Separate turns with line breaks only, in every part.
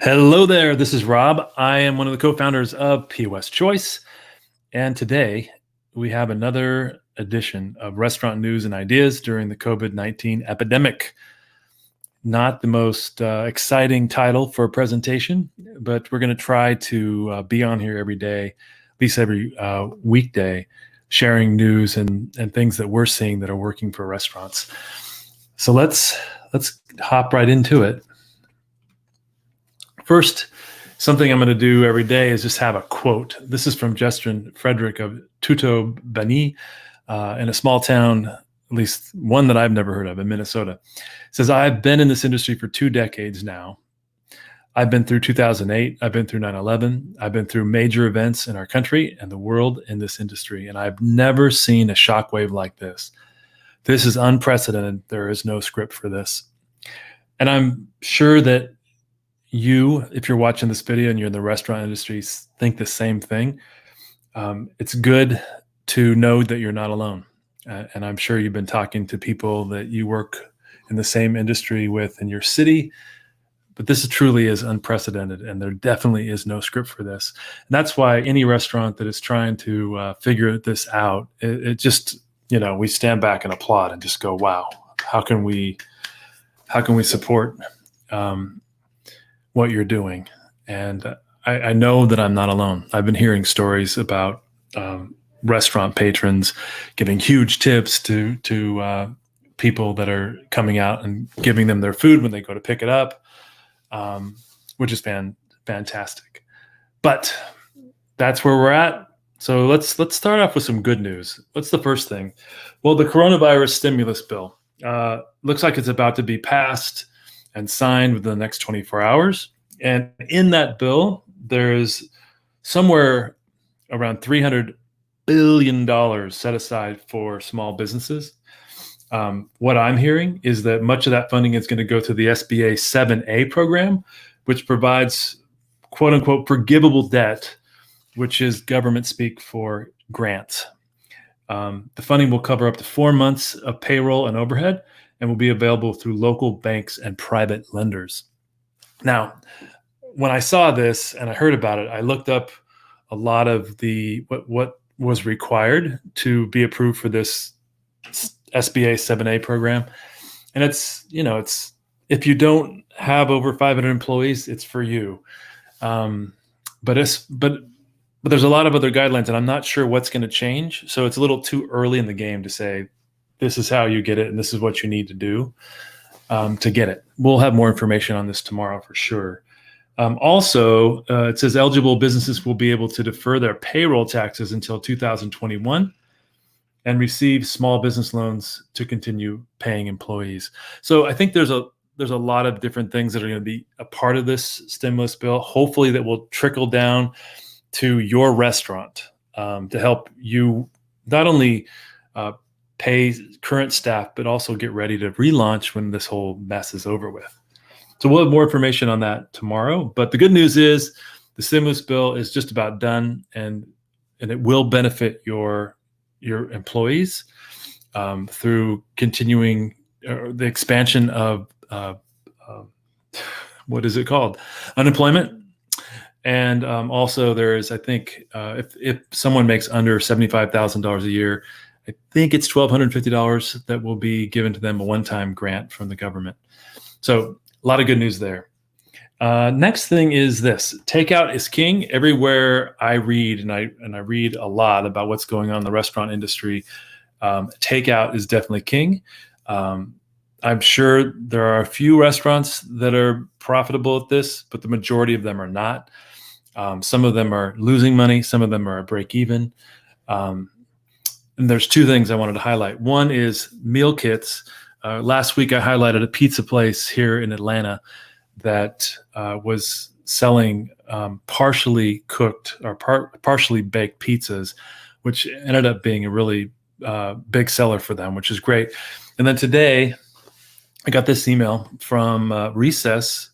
Hello there, this is Rob. I am one of the co-founders of POS Choice, and today we have another edition of Restaurant News and Ideas during the COVID-19 epidemic. Not the most exciting title for a presentation, but we're going to try to be on here every day, at least every weekday, sharing news and things that we're seeing that are working for restaurants. So let's hop right into it. First, something I'm going to do every day is just have a quote. This is from Justin Frederick of Tuto Bani in a small town, at least one that I've never heard of in Minnesota. It says, I've been in this industry for 2 decades now. I've been through 2008. I've been through 9/11. I've been through major events in our country and the world in this industry, and I've never seen a shockwave like this. This is unprecedented. There is no script for this. And I'm sure that you, if you're watching this video and you're in the restaurant industry, think the same thing. It's good to know that you're not alone. And I'm sure you've been talking to people that you work in the same industry with in your city, but this truly is unprecedented, and there definitely is no script for this. And that's why any restaurant that is trying to figure this out, it just, we stand back and applaud and just go, wow, how can we support what you're doing? And I know that I'm not alone. I've been hearing stories about restaurant patrons giving huge tips to people that are coming out and giving them their food when they go to pick it up, which is fantastic. But that's where we're at. So let's start off with some good news. What's the first thing? Well, the coronavirus stimulus bill looks like it's about to be passed and signed within the next 24 hours. And in that bill, there's somewhere around $300 billion set aside for small businesses. What I'm hearing is that much of that funding is going to go to the SBA 7A program, which provides quote unquote forgivable debt, which is government speak for grants. The funding will cover up to 4 months of payroll and overhead, and will be available through local banks and private lenders. Now, when I saw this and I heard about it, I looked up a lot of what was required to be approved for this SBA 7A program. And it's if you don't have over 500 employees, it's for you. But there's a lot of other guidelines, and I'm not sure what's going to change. So it's a little too early in the game to say, this is how you get it, and this is what you need to do to get it. We'll have more information on this tomorrow for sure. Also, it says eligible businesses will be able to defer their payroll taxes until 2021 and receive small business loans to continue paying employees. So I think there's a lot of different things that are going to be a part of this stimulus bill. Hopefully that will trickle down to your restaurant to help you not only pay current staff, but also get ready to relaunch when this whole mess is over with. So we'll have more information on that tomorrow. But the good news is the stimulus bill is just about done, and it will benefit your employees through continuing the expansion of what is it called? Unemployment. And also there is, I think, if someone makes under $75,000 a year, I think it's $1,250 that will be given to them, a one-time grant from the government. So a lot of good news there. Next thing is this: takeout is king. Everywhere I read, and I read a lot about what's going on in the restaurant industry, takeout is definitely king. I'm sure there are a few restaurants that are profitable at this, but the majority of them are not. Some of them are losing money. Some of them are break even. And there's 2 things I wanted to highlight. One is meal kits. Last week, I highlighted a pizza place here in Atlanta that was selling partially cooked or partially baked pizzas, which ended up being a really big seller for them, which is great. And then today, I got this email from Recess,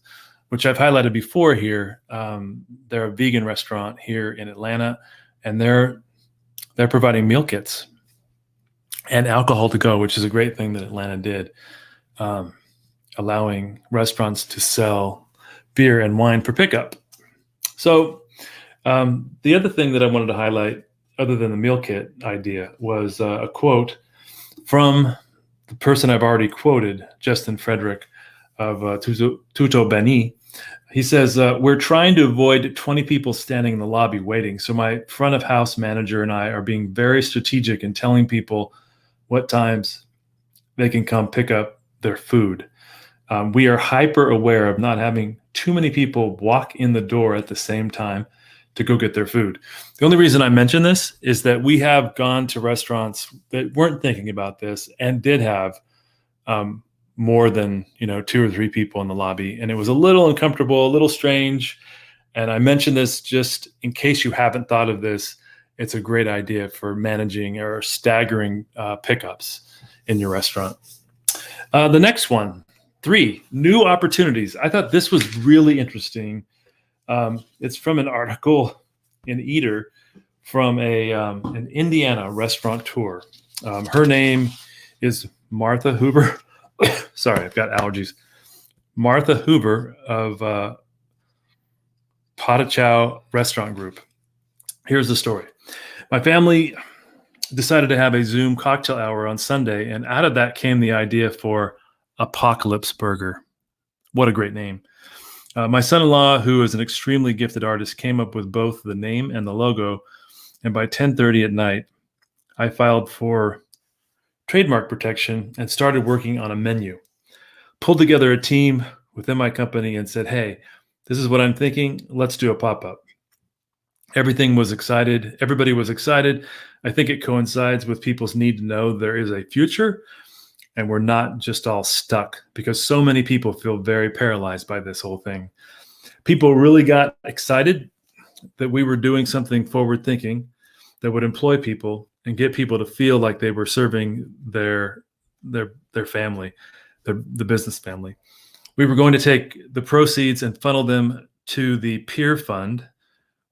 which I've highlighted before here. They're a vegan restaurant here in Atlanta, and they're providing meal kits and alcohol to go, which is a great thing that Atlanta did, allowing restaurants to sell beer and wine for pickup. So the other thing that I wanted to highlight, other than the meal kit idea, was a quote from the person I've already quoted, Justin Frederick of Tutto Beni. He says, we're trying to avoid 20 people standing in the lobby waiting. So my front of house manager and I are being very strategic in telling people what times they can come pick up their food. We are hyper aware of not having too many people walk in the door at the same time to go get their food. The only reason I mention this is that we have gone to restaurants that weren't thinking about this and did have more than 2 or 3 people in the lobby, and it was a little uncomfortable, a little strange. And I mention this just in case you haven't thought of this. It's a great idea for managing or staggering pickups in your restaurant. The next one, 3 new opportunities. I thought this was really interesting. It's from an article in Eater from an Indiana restaurateur. Her name is Martha Hoover. Sorry, I've got allergies. Martha Hoover of Patachow Restaurant Group. Here's the story. My family decided to have a Zoom cocktail hour on Sunday, and out of that came the idea for Apocalypse Burger. What a great name. My son-in-law, who is an extremely gifted artist, came up with both the name and the logo, and by 10:30 at night, I filed for trademark protection and started working on a menu. Pulled together a team within my company and said, hey, this is what I'm thinking. Let's do a pop-up. Everybody was excited. I think it coincides with people's need to know there is a future and we're not just all stuck, because so many people feel very paralyzed by this whole thing. People really got excited that we were doing something forward thinking that would employ people and get people to feel like they were serving their family, the business family. We were going to take the proceeds and funnel them to the Peer Fund,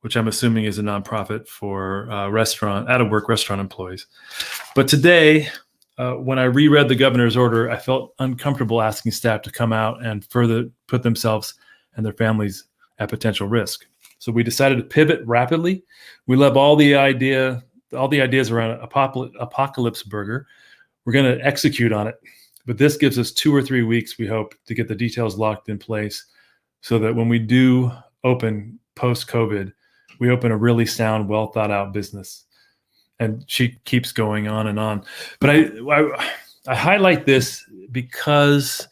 which I'm assuming is a nonprofit for out-of-work restaurant employees. But today, when I reread the governor's order, I felt uncomfortable asking staff to come out and further put themselves and their families at potential risk. So we decided to pivot rapidly. We love all the ideas around Apocalypse Burger. We're going to execute on it, but this gives us 2 or 3 weeks, we hope, to get the details locked in place so that when we do open post-COVID, we open a really sound, well thought out business. And she keeps going on and on. But I highlight this because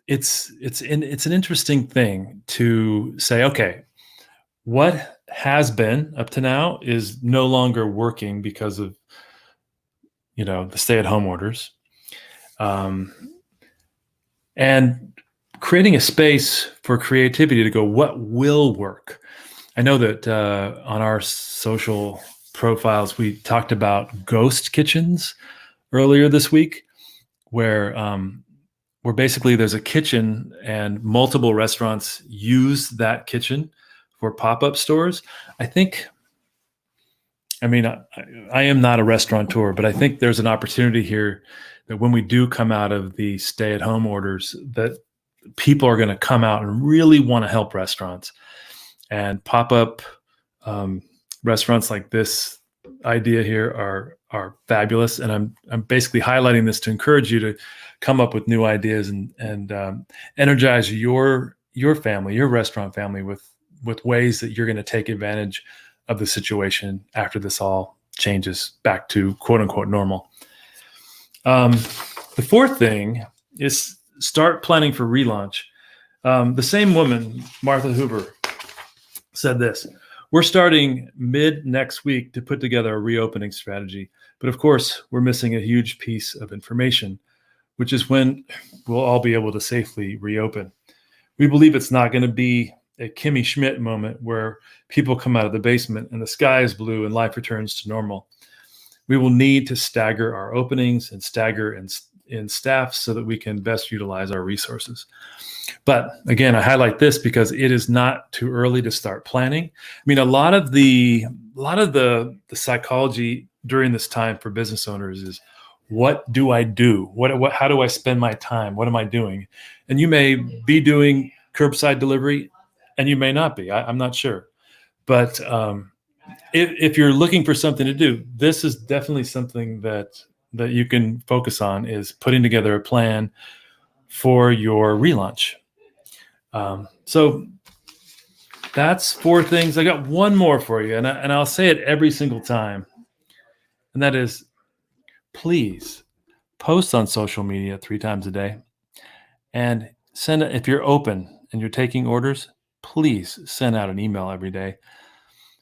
it's an interesting thing to say, okay, what has been up to now is no longer working because of the stay-at-home orders, and creating a space for creativity to go, what will work? I know that on our social profiles, we talked about ghost kitchens earlier this week, where basically there's a kitchen and multiple restaurants use that kitchen for pop-up stores. I am not a restaurateur, but I think there's an opportunity here that when we do come out of the stay-at-home orders, that people are going to come out and really want to help restaurants. And pop-up restaurants like this idea here are fabulous. And I'm basically highlighting this to encourage you to come up with new ideas and energize your family, your restaurant family, with ways that you're going to take advantage of the situation after this all changes back to quote unquote normal. The fourth thing is start planning for relaunch. The same woman, Martha Hoover, said this: we're starting mid next week to put together a reopening strategy. But of course, we're missing a huge piece of information, which is when we'll all be able to safely reopen. We believe it's not going to be a Kimmy Schmidt moment where people come out of the basement and the sky is blue and life returns to normal. We will need to stagger our openings and stagger in staff so that we can best utilize our resources. But again, I highlight this because it is not too early to start planning. I mean, a lot of the psychology during this time for business owners is, what do I do? How do I spend my time? What am I doing? And you may be doing curbside delivery, and you may not be. I'm not sure. But if you're looking for something to do, this is definitely something that you can focus on, is putting together a plan for your relaunch. So that's 4 things. I got one more for you, and I'll say it every single time, and that is, please post on social media 3 times a day, and if you're open and you're taking orders, please send out an email every day.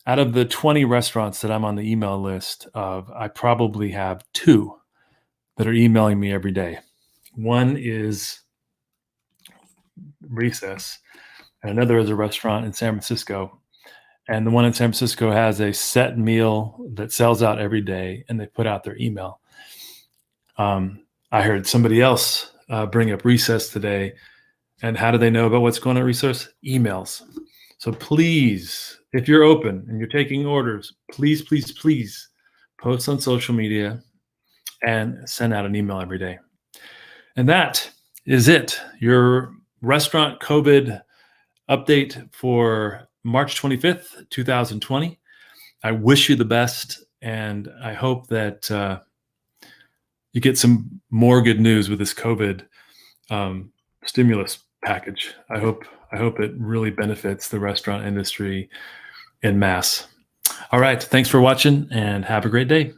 Out of the 20 restaurants that I'm on the email list of, I probably have 2 that are emailing me every day. One is Recess, and another is a restaurant in San Francisco. And the one in San Francisco has a set meal that sells out every day, and they put out their email. I heard somebody else bring up Recess today. And how do they know about what's going on at Recess? Emails. So please, if you're open and you're taking orders, please, please, please post on social media and send out an email every day. And that is it. Your restaurant COVID update for March 25th, 2020. I wish you the best, and I hope that you get some more good news with this COVID stimulus package. I hope it really benefits the restaurant industry en masse. All right. Thanks for watching, and have a great day.